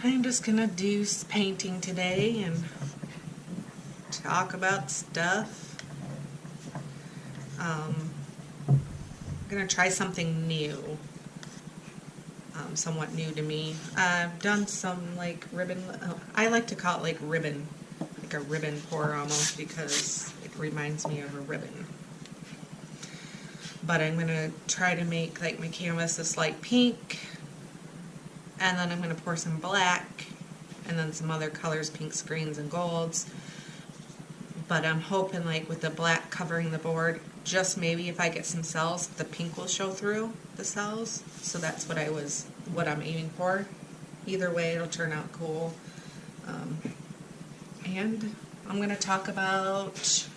I'm just gonna do painting today and talk about stuff. I'm gonna try something new, somewhat new to me. I've done some like ribbon, I like to call it like ribbon, like a ribbon pour almost, because it reminds me of a ribbon. But I'm gonna try to make like my canvas this light pink, and then I'm going to pour some black, and then some other colors, pinks, greens, and golds. But I'm hoping, like with the black covering the board, just maybe if I get some cells, the pink will show through the cells. So that's what I'm aiming for. Either way, it'll turn out cool. And I'm going to talk about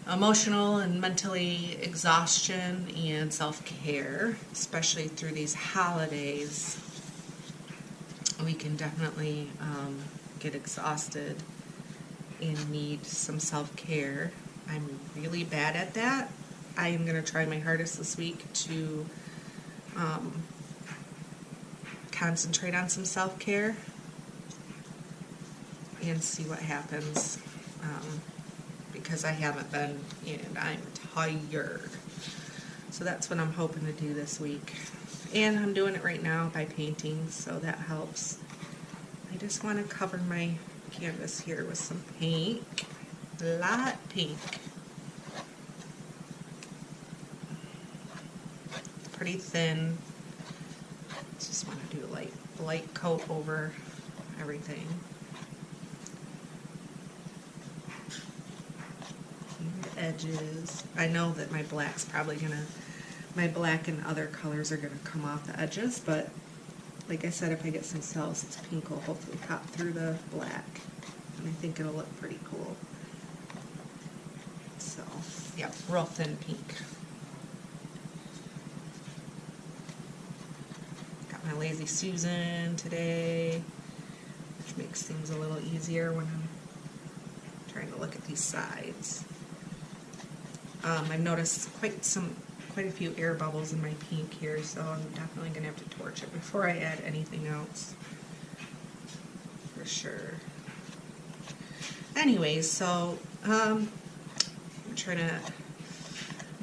emotional and mentally exhaustion and self-care, especially through these holidays. We can definitely get exhausted and need some self-care. I'm really bad at that. I am going to try my hardest this week to concentrate on some self-care and see what happens, because I haven't been, and I'm tired. So that's what I'm hoping to do this week. And I'm doing it right now by painting, so that helps. I just want to cover my canvas here with some pink, light pink. Pretty thin. Just want to do a light coat over everything. The edges. I know that my black's probably gonna. My black and other colors are going to come off the edges, but like I said, if I get some cells, this pink will hopefully pop through the black, and I think it'll look pretty cool. So, yeah, real thin pink. Got my Lazy Susan today, which makes things a little easier when I'm trying to look at these sides. I've noticed quite a few air bubbles in my pink here, so I'm definitely going to have to torch it before I add anything else, for sure. Anyways, so I'm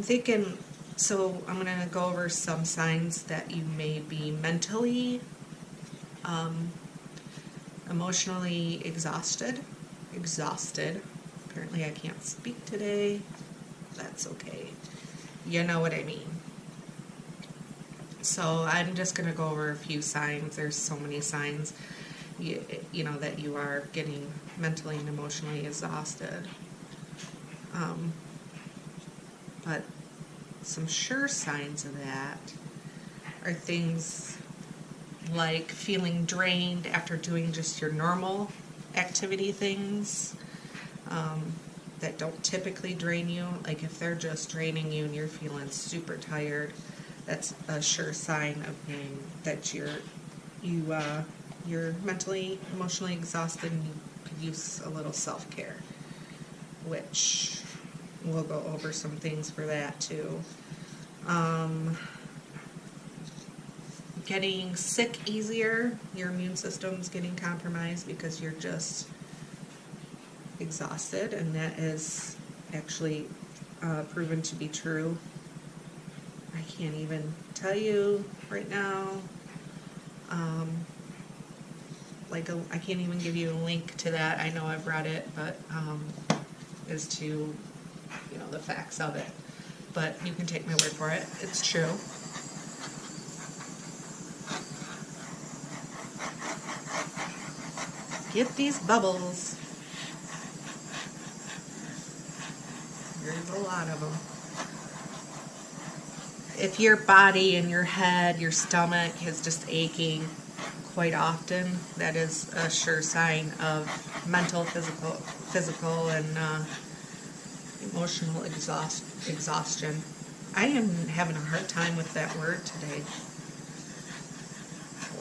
thinking, so I'm going to go over some signs that you may be mentally, emotionally exhausted. Apparently I can't speak today. That's okay. You know what I mean. So I'm just going to go over a few signs. There's so many signs, you know, that you are getting mentally and emotionally exhausted. But some sure signs of that are things like feeling drained after doing just your normal activity things. That don't typically drain you. Like if they're just draining you and you're feeling super tired, that's a sure sign of being that you're mentally, emotionally exhausted, and you could use a little self-care, which we'll go over some things for that too. Getting sick easier, your immune system's getting compromised because you're just exhausted, and that is actually proven to be true. I can't even tell you right now. I can't even give you a link to that. I know I've read it, but as to, you know, the facts of it. But you can take my word for it. It's true. Get these bubbles. There's a lot of them. If your body and your head, your stomach is just aching quite often, that is a sure sign of mental, physical, and emotional exhaustion. I am having a hard time with that word today.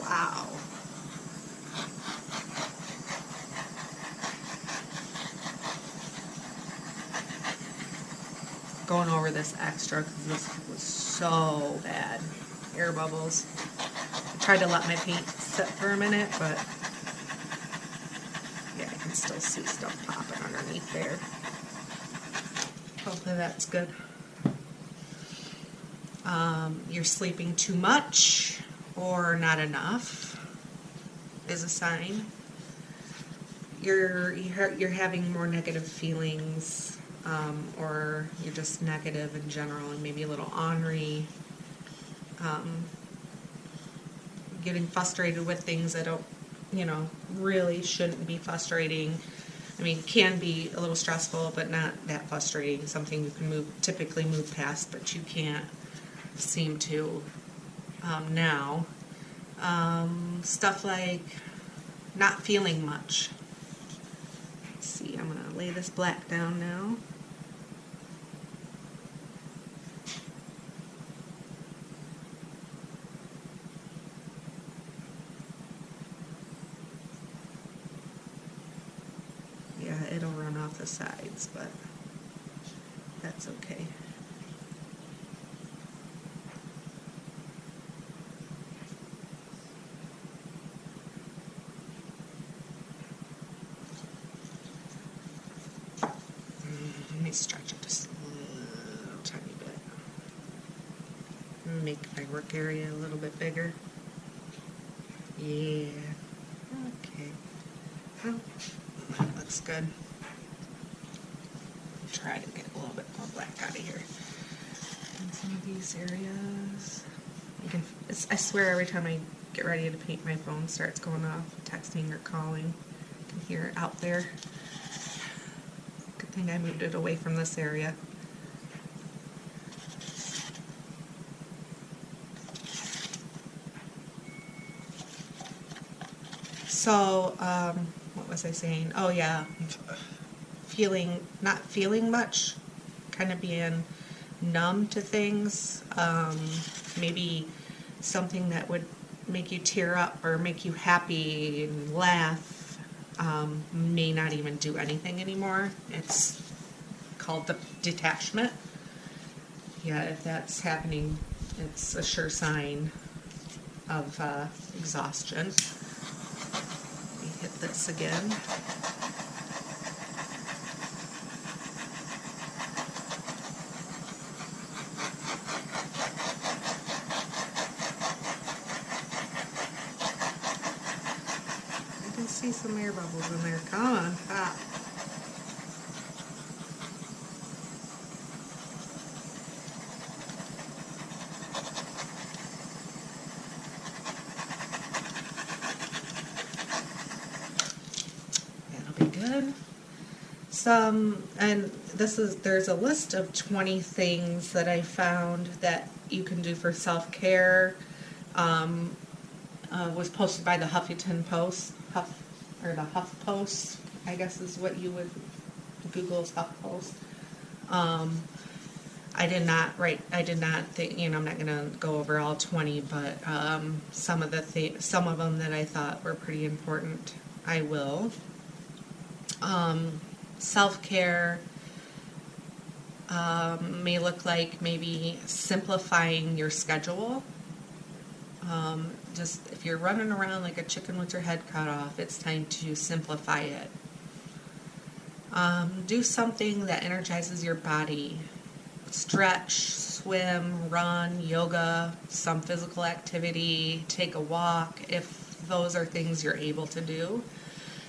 Wow. Going over this extra because this was so bad. Air bubbles. I tried to let my paint sit for a minute, but can still see stuff popping underneath there. Hopefully that's good. You're sleeping too much or not enough is a sign. You're having more negative feelings, or you're just negative in general, and maybe a little ornery. Getting frustrated with things that don't, really shouldn't be frustrating. I mean, can be a little stressful, but not that frustrating. Something you can typically move past, but you can't seem to now. Stuff like not feeling much. Let's see, I'm going to lay this black down now. Yeah, it'll run off the sides, but that's okay. Let me stretch it just a little tiny bit. Make my work area a little bit bigger. Yeah. Okay. Well, that looks good. Try to get a little bit more black out of here. In some of these areas. I swear every time I get ready to paint, my phone starts going off, texting or calling. I can hear it out there. Good thing I moved it away from this area. So, what was I saying? Oh yeah, not feeling much, kind of being numb to things. Maybe something that would make you tear up or make you happy and laugh may not even do anything anymore. It's called the detachment. Yeah, if that's happening, it's a sure sign of exhaustion. Let me hit this again. See some air bubbles in there. Come on, pop. That'll be good. There's a list of 20 things that I found that you can do for self-care. Was posted by the Huffington Post. Or the Huff Post, I guess is what you would Google's Huff Post. I did not think, I'm not going to go over all 20, but some of them that I thought were pretty important, I will. Self-care may look like maybe simplifying your schedule. Just if you're running around like a chicken with your head cut off, it's time to simplify it. Do something that energizes your body. Stretch, swim, run, yoga, some physical activity, take a walk, if those are things you're able to do.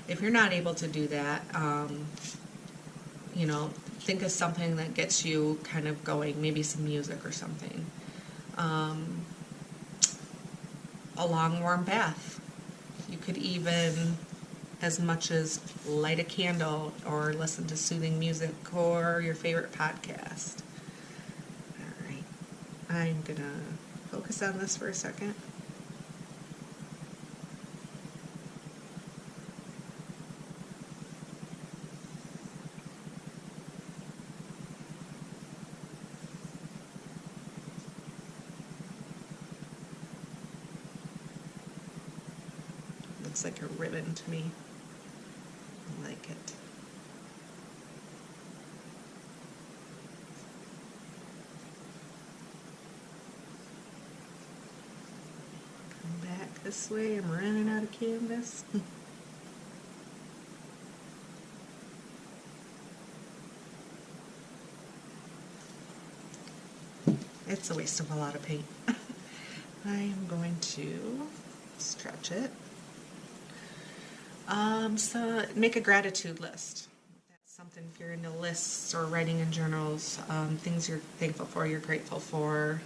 If you're not able to do that, think of something that gets you kind of going, maybe some music or something. A long warm bath. You could even as much as light a candle or listen to soothing music or your favorite podcast. Alright, I'm gonna focus on this for a second. Looks like a ribbon to me. I like it. Come back this way. I'm running out of canvas. it's a waste of a lot of paint. I am going to stretch it. So make a gratitude list. That's something if you're into lists or writing in journals, things you're thankful for, you're grateful for,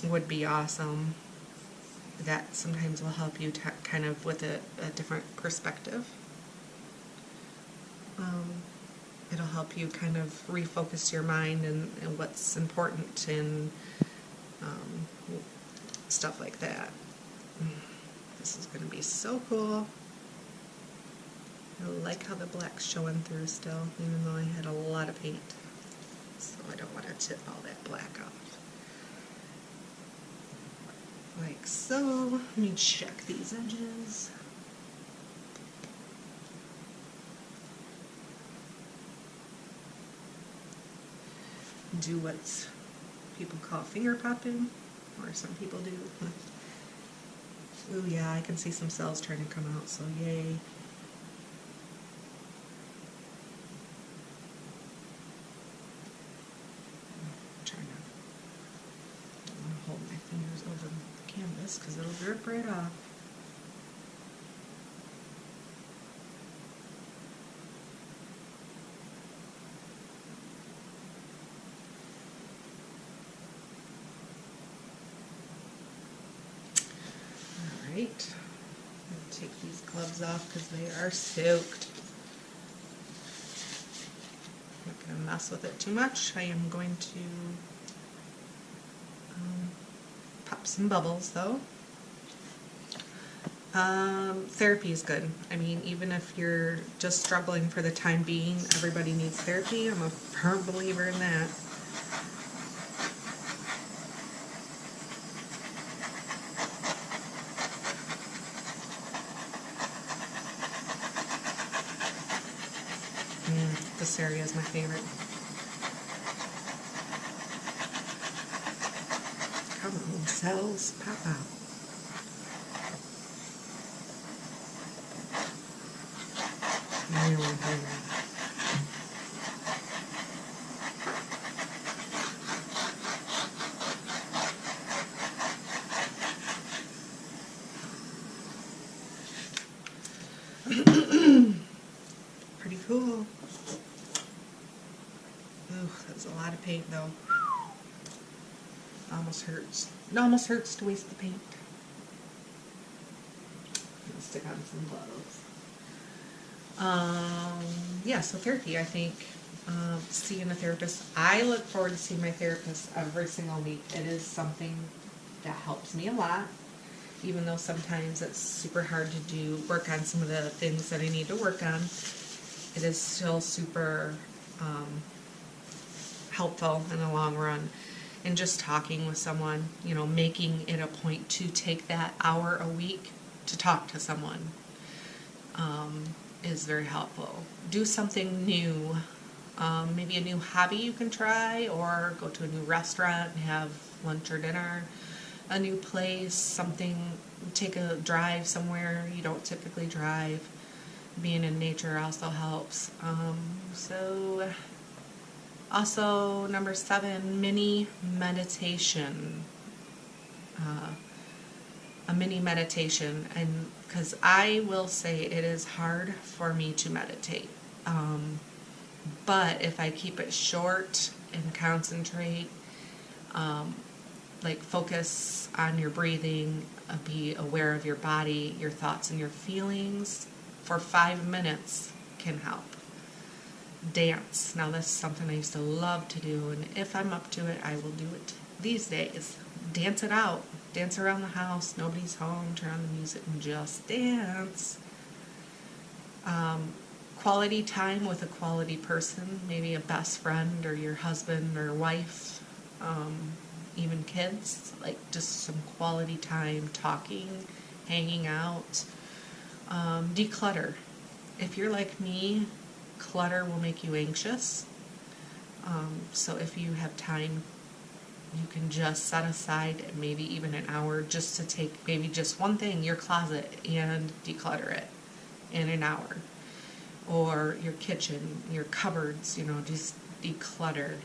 would be awesome. That sometimes will help you kind of with a different perspective. It'll help you kind of refocus your mind and what's important and stuff like that. This is going to be so cool. I like how the black's showing through still, even though I had a lot of paint. So I don't want to tip all that black off. Like so. Let me check these edges. Do what people call finger popping, or some people do. Ooh, yeah, I can see some cells trying to come out, so yay. I'm trying to, I don't want to hold my fingers over the canvas because it'll drip right off. I'm going to take these gloves off because they are soaked. I'm not going to mess with it too much. I am going to pop some bubbles though. Therapy is good. I mean, even if you're just struggling for the time being, everybody needs therapy. I'm a firm believer in that. This area is my favorite. Come on, cells, pop out. Really favorite. Pretty cool. Ooh, that's a lot of paint though. Almost hurts. It almost hurts to waste the paint. I'll stick on some gloves. Yeah, so therapy, I think, seeing a therapist. I look forward to seeing my therapist every single week. It is something that helps me a lot, even though sometimes it's super hard to work on some of the things that I need to work on. It is still super helpful in the long run. And just talking with someone, you know, making it a point to take that hour a week to talk to someone is very helpful. Do something new, maybe a new hobby you can try, or go to a new restaurant and have lunch or dinner, a new place, something, take a drive somewhere you don't typically drive. Being in nature also helps. So also number 7, mini meditation. A mini meditation, and because I will say it is hard for me to meditate, but if I keep it short and concentrate, like focus on your breathing, be aware of your body, your thoughts and your feelings for 5 minutes can help. Dance. Now this is something I used to love to do, and if I'm up to it, I will do it these days. Dance it out. Dance around the house. Nobody's home. Turn on the music and just dance. Quality time with a quality person, maybe a best friend or your husband or wife, even kids, like just some quality time talking, hanging out. Declutter. If you're like me, clutter will make you anxious. So if you have time, you can just set aside maybe even an hour just to take maybe just one thing, your closet, and declutter it in an hour. Or your kitchen, your cupboards, you know, just declutter.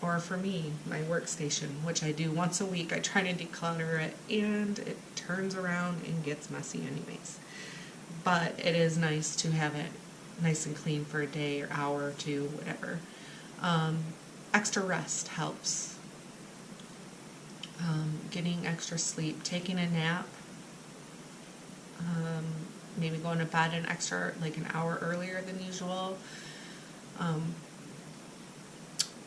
or for me, my workstation, which I do once a week. I try to declutter it, and it turns around and gets messy anyways. But it is nice to have it nice and clean for a day or hour or two, whatever. Extra rest helps. Getting extra sleep, taking a nap, maybe going to bed like an hour earlier than usual.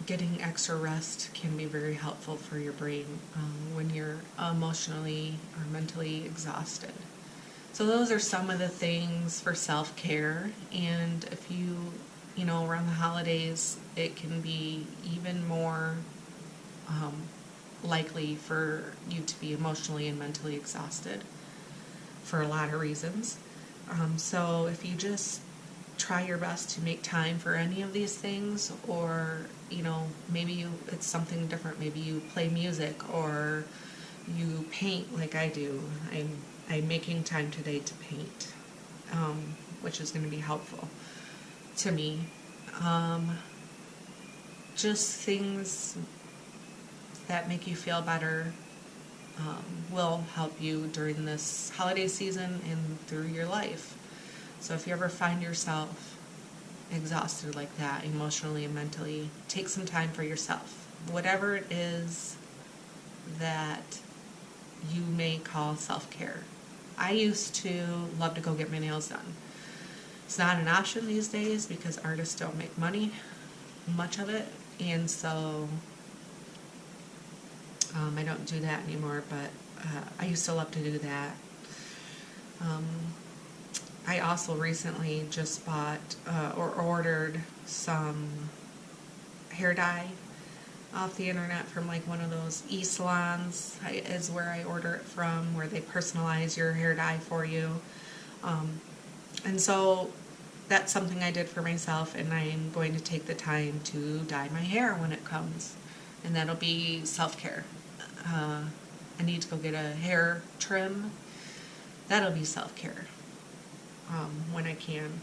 Getting extra rest can be very helpful for your brain when you're emotionally or mentally exhausted. So those are some of the things for self-care, and if around the holidays, it can be even more likely for you to be emotionally and mentally exhausted for a lot of reasons. So if you just try your best to make time for any of these things, or maybe it's something different. Maybe you play music or you paint like I do. I'm making time today to paint, which is going to be helpful to me. Just things that make you feel better will help you during this holiday season and through your life. So if you ever find yourself exhausted like that, emotionally and mentally, take some time for yourself. Whatever it is that you may call self-care. I used to love to go get my nails done. It's not an option these days because artists don't make much of it, and so I don't do that anymore, but I used to love to do that. I also recently just bought or ordered some hair dye off the internet from like one of those e-salons is where I order it from, where they personalize your hair dye for you. And so that's something I did for myself, and I'm going to take the time to dye my hair when it comes, and that'll be self-care. I need to go get a hair trim. That'll be self-care when I can.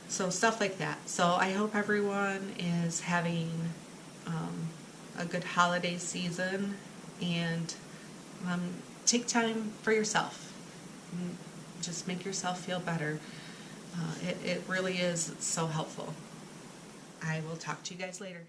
So stuff like that. So I hope everyone is having a good holiday season, and take time for yourself. Just make yourself feel better. It really is so helpful. I will talk to you guys later.